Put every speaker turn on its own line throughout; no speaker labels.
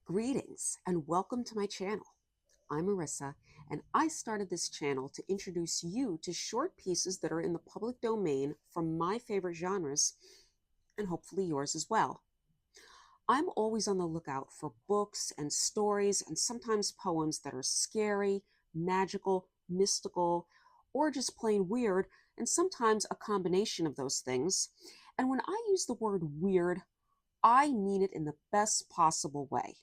Greetings and welcome to my channel. I'm Marissa, and I started this channel to introduce you to short pieces that are in the public domain from my favorite genres, and hopefully yours as well. I'm always on the lookout for books and stories and sometimes poems that are scary, magical, mystical, or just plain weird, and sometimes a combination of those things. And when I use the word weird, I mean it in the best possible way.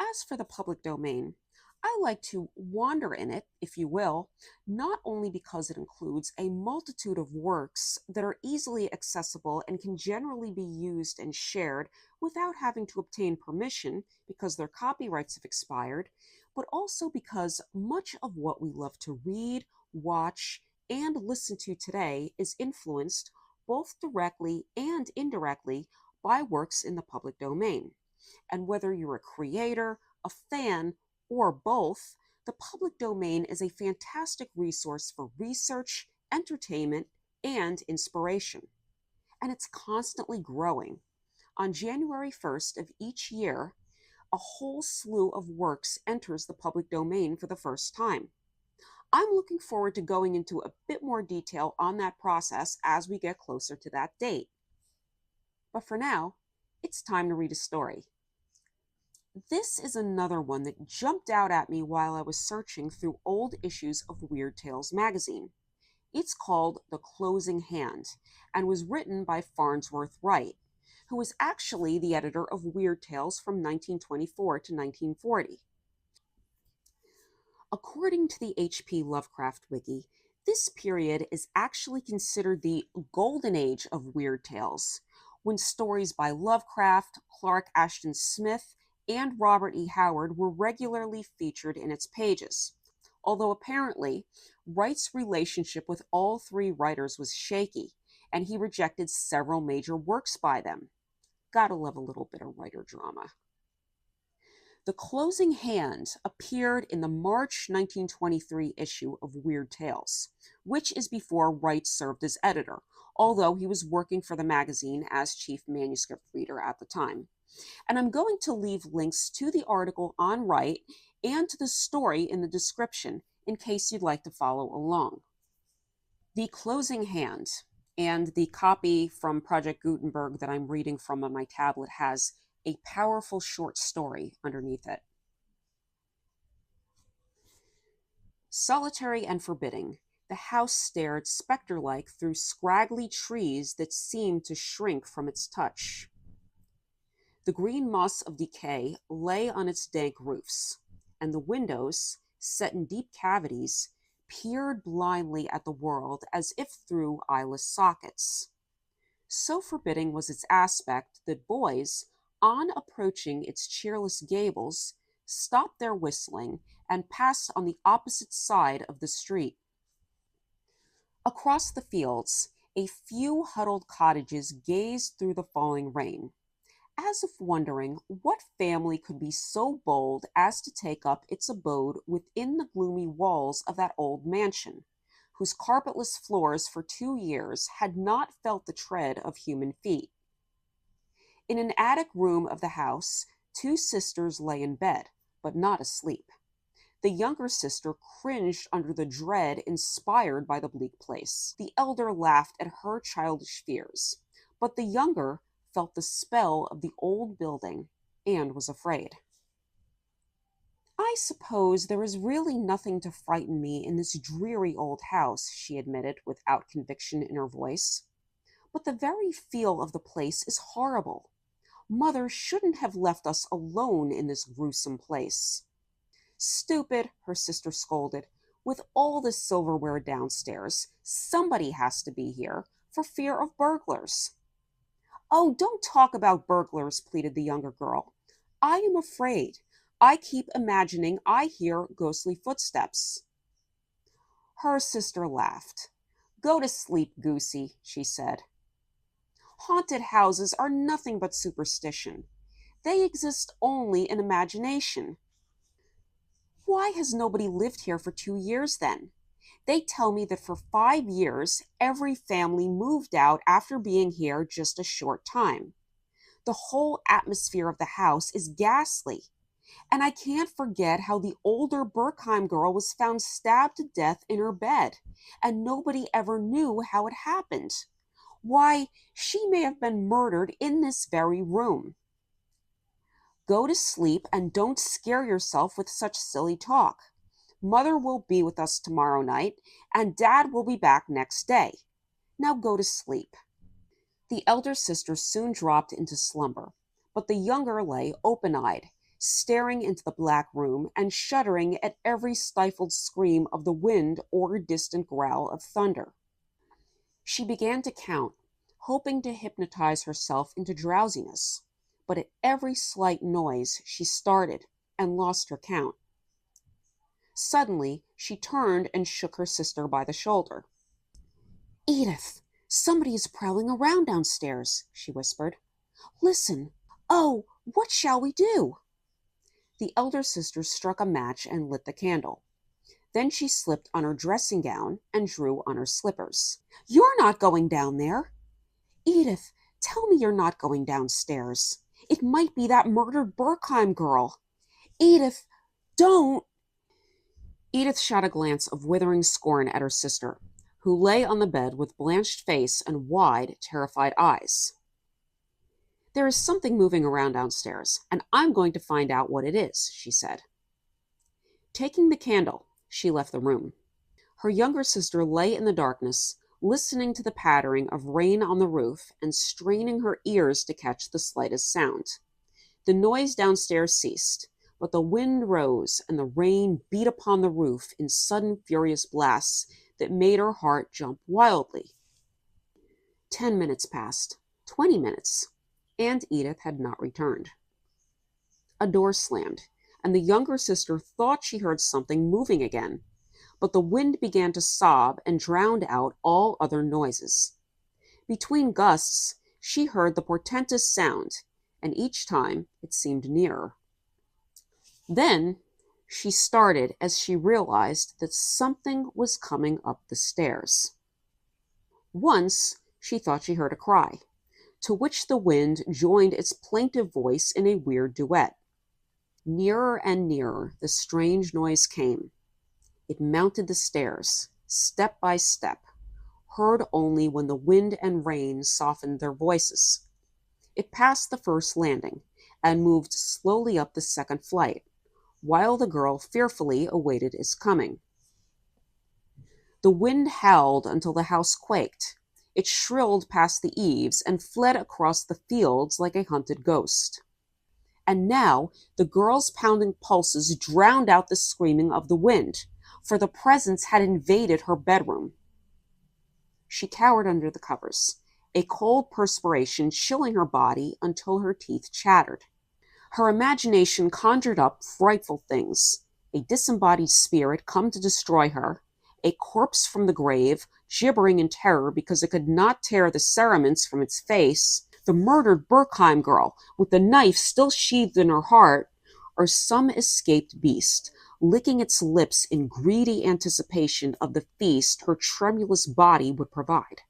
As for the public domain, I like to wander in it, if you will, not only because it includes a multitude of works that are easily accessible and can generally be used and shared without having to obtain permission because their copyrights have expired, but also because much of what we love to read, watch, and listen to today is influenced both directly and indirectly by works in the public domain. And whether you're a creator, a fan, or both, the public domain is a fantastic resource for research, entertainment, and inspiration. And it's constantly growing. On January 1st of each year, a whole slew of works enters the public domain for the first time. I'm looking forward to going into a bit more detail on that process as we get closer to that date. But for now, it's time to read a story. This is another one that jumped out at me while I was searching through old issues of Weird Tales magazine. It's called The Closing Hand and was written by Farnsworth Wright, who was actually the editor of Weird Tales from 1924 to 1940. According to the H.P. Lovecraft Wiki, this period is actually considered the golden age of Weird Tales, when stories by Lovecraft, Clark Ashton Smith, and Robert E. Howard were regularly featured in its pages. Although apparently, Wright's relationship with all three writers was shaky, and he rejected several major works by them. Gotta love a little bit of writer drama. The Closing Hand appeared in the March 1923 issue of Weird Tales, which is before Wright served as editor, although he was working for the magazine as chief manuscript reader at the time. And I'm going to leave links to the article on Wright and to the story in the description in case you'd like to follow along. The Closing Hand, and the copy from Project Gutenberg that I'm reading from on my tablet has a powerful short story underneath it. Solitary and forbidding, the house stared spectre-like through scraggly trees that seemed to shrink from its touch. The green moss of decay lay on its dank roofs, and the windows, set in deep cavities, peered blindly at the world as if through eyeless sockets. So forbidding was its aspect that boys, on approaching its cheerless gables, stopped their whistling and passed on the opposite side of the street. Across the fields, a few huddled cottages gazed through the falling rain, as if wondering what family could be so bold as to take up its abode within the gloomy walls of that old mansion, whose carpetless floors for 2 years had not felt the tread of human feet. In an attic room of the house, two sisters lay in bed, but not asleep. The younger sister cringed under the dread inspired by the bleak place. The elder laughed at her childish fears, but the younger felt the spell of the old building and was afraid. I suppose there is really nothing to frighten me in this dreary old house, she admitted without conviction in her voice. But the very feel of the place is horrible. Mother shouldn't have left us alone in this gruesome place. Stupid, her sister scolded. With all the silverware downstairs, somebody has to be here for fear of burglars. Oh, don't talk about burglars, pleaded the younger girl. I am afraid. I keep imagining I hear ghostly footsteps. Her sister laughed. Go to sleep, Goosey, she said. Haunted houses are nothing but superstition. They exist only in imagination. Why has nobody lived here for 2 years then? They tell me that for 5 years, every family moved out after being here just a short time. The whole atmosphere of the house is ghastly. And I can't forget how the older Berkheim girl was found stabbed to death in her bed, and nobody ever knew how it happened. Why, she may have been murdered in this very room. Go to sleep and don't scare yourself with such silly talk. Mother will be with us tomorrow night, and Dad will be back next day. Now go to sleep. The elder sister soon dropped into slumber, but the younger lay open-eyed, staring into the black room and shuddering at every stifled scream of the wind or distant growl of thunder. She began to count, hoping to hypnotize herself into drowsiness, but at every slight noise she started and lost her count. Suddenly, she turned and shook her sister by the shoulder. "Edith, somebody is prowling around downstairs," she whispered. "Listen. Oh, what shall we do?" The elder sister struck a match and lit the candle. Then she slipped on her dressing gown and drew on her slippers. "You're not going down there." "Edith, tell me you're not going downstairs. It might be that murdered Berkheim girl. Edith, don't." Edith shot a glance of withering scorn at her sister, who lay on the bed with blanched face and wide, terrified eyes. "There is something moving around downstairs, and I'm going to find out what it is," she said. Taking the candle, she left the room. Her younger sister lay in the darkness, listening to the pattering of rain on the roof and straining her ears to catch the slightest sound. The noise downstairs ceased, but the wind rose and the rain beat upon the roof in sudden furious blasts that made her heart jump wildly. 10 minutes passed, 20 minutes, and Edith had not returned. A door slammed, and the younger sister thought she heard something moving again, but the wind began to sob and drowned out all other noises. Between gusts, she heard the portentous sound, and each time it seemed nearer. Then she started as she realized that something was coming up the stairs. Once she thought she heard a cry, to which the wind joined its plaintive voice in a weird duet. Nearer and nearer the strange noise came. It mounted the stairs, step by step, heard only when the wind and rain softened their voices. It passed the first landing and moved slowly up the second flight, while the girl fearfully awaited its coming. The wind howled until the house quaked. It shrilled past the eaves and fled across the fields like a hunted ghost. And now the girl's pounding pulses drowned out the screaming of the wind, for the presence had invaded her bedroom. She cowered under the covers, a cold perspiration chilling her body until her teeth chattered. Her imagination conjured up frightful things: a disembodied spirit come to destroy her, a corpse from the grave, gibbering in terror because it could not tear the cerements from its face, the murdered Berkheim girl with the knife still sheathed in her heart, or some escaped beast, licking its lips in greedy anticipation of the feast her tremulous body would provide.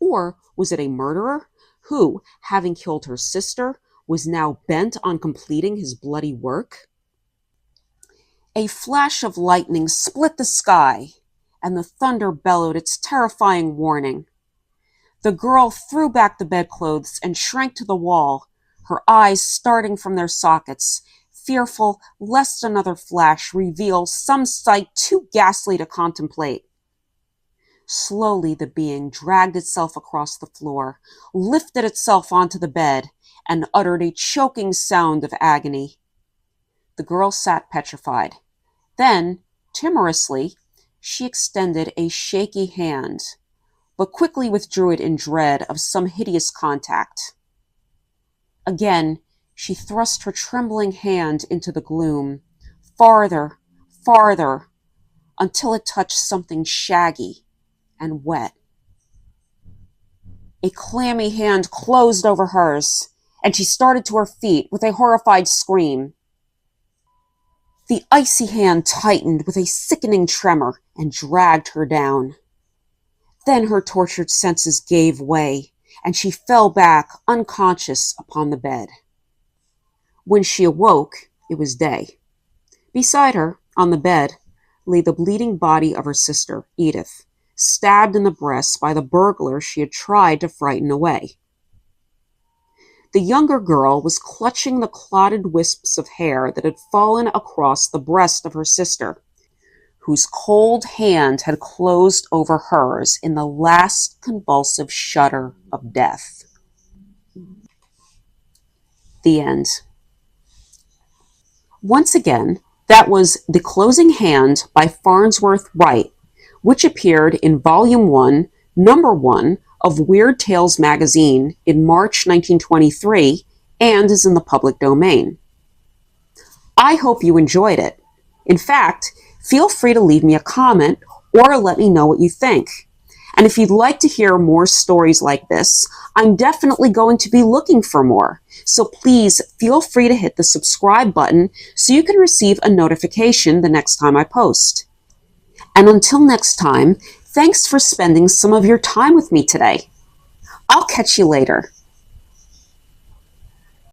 Or was it a murderer who, having killed her sister, was now bent on completing his bloody work? A flash of lightning split the sky, and the thunder bellowed its terrifying warning. The girl threw back the bedclothes and shrank to the wall, her eyes starting from their sockets, fearful lest another flash reveal some sight too ghastly to contemplate. Slowly the being dragged itself across the floor, lifted itself onto the bed, and uttered a choking sound of agony. The girl sat petrified. Then, timorously, she extended a shaky hand, but quickly withdrew it in dread of some hideous contact. Again, she thrust her trembling hand into the gloom, farther, farther, until it touched something shaggy and wet. A clammy hand closed over hers, and she started to her feet with a horrified scream. The icy hand tightened with a sickening tremor and dragged her down. Then her tortured senses gave way, and she fell back unconscious upon the bed. When she awoke, it was day. Beside her, on the bed, lay the bleeding body of her sister, Edith, stabbed in the breast by the burglar she had tried to frighten away. The younger girl was clutching the clotted wisps of hair that had fallen across the breast of her sister, whose cold hand had closed over hers in the last convulsive shudder of death. The end. Once again, that was The Closing Hand by Farnsworth Wright, which appeared in Volume 1, Number 1 of Weird Tales magazine in March 1923 and is in the public domain. I hope you enjoyed it. In fact, feel free to leave me a comment or let me know what you think. And if you'd like to hear more stories like this, I'm definitely going to be looking for more. So please feel free to hit the subscribe button so you can receive a notification the next time I post. And until next time, thanks for spending some of your time with me today. I'll catch you later.